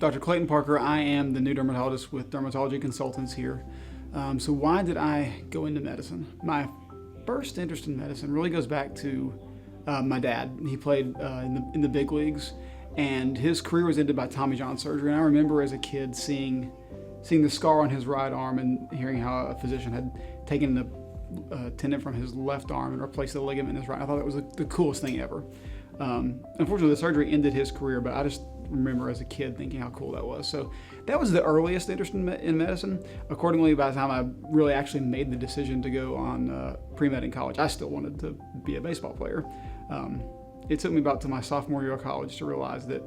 Dr. Clayton Parker. I am the new dermatologist with Dermatology Consultants here. So why did I go into medicine? My first interest in medicine really goes back to my dad. He played in the big leagues, and his career was ended by Tommy John surgery. And I remember as a kid seeing the scar on his right arm and hearing how a physician had taken the tendon from his left arm and replaced the ligament in his right. I thought that was the coolest thing ever. Unfortunately, the surgery ended his career, but I just remember as a kid thinking how cool that was. So that was the earliest interest in medicine. Accordingly, by the time I really actually made the decision to go on pre-med in college, I still wanted to be a baseball player. It took me about to my sophomore year of college to realize that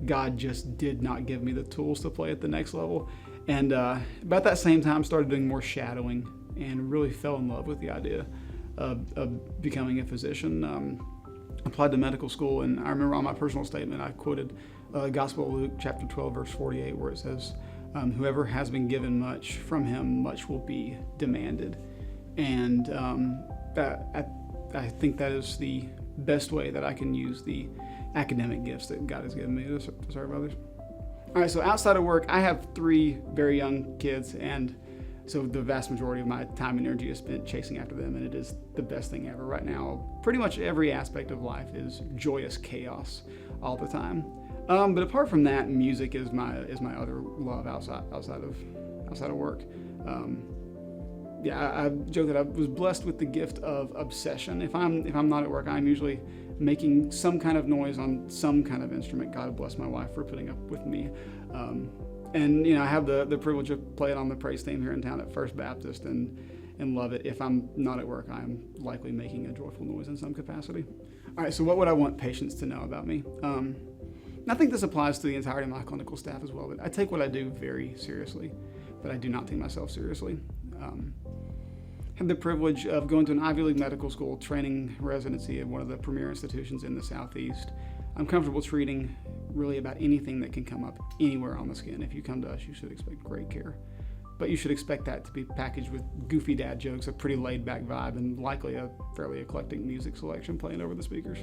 God just did not give me the tools to play at the next level. And about that same time, started doing more shadowing and really fell in love with the idea of becoming a physician. Applied to medical school, and I remember on my personal statement I quoted Gospel of Luke chapter 12 verse 48, where it says, whoever has been given much, from him much will be demanded. And I think that is the best way that I can use the academic gifts that God has given me to serve others. All right, so outside of work, I have 3 very young kids, and so the vast majority of my time and energy is spent chasing after them, and it is the best thing ever right now. Pretty much every aspect of life is joyous chaos all the time. But apart from that, music is my other love outside of work. I joke that I was blessed with the gift of obsession. If I'm not at work, I'm usually making some kind of noise on some kind of instrument. God bless my wife for putting up with me. And I have the privilege of playing on the praise team here in town at First Baptist, and love it. If I'm not at work, I'm likely making a joyful noise in some capacity. All right, so what would I want patients to know about me? I think this applies to the entirety of my clinical staff as well, but I take what I do very seriously, but I do not take myself seriously. Had the privilege of going to an Ivy League medical school, training residency at one of the premier institutions in the Southeast. I'm comfortable treating really about anything that can come up anywhere on the skin. If you come to us, you should expect great care. But you should expect that to be packaged with goofy dad jokes, a pretty laid-back vibe, and likely a fairly eclectic music selection playing over the speakers.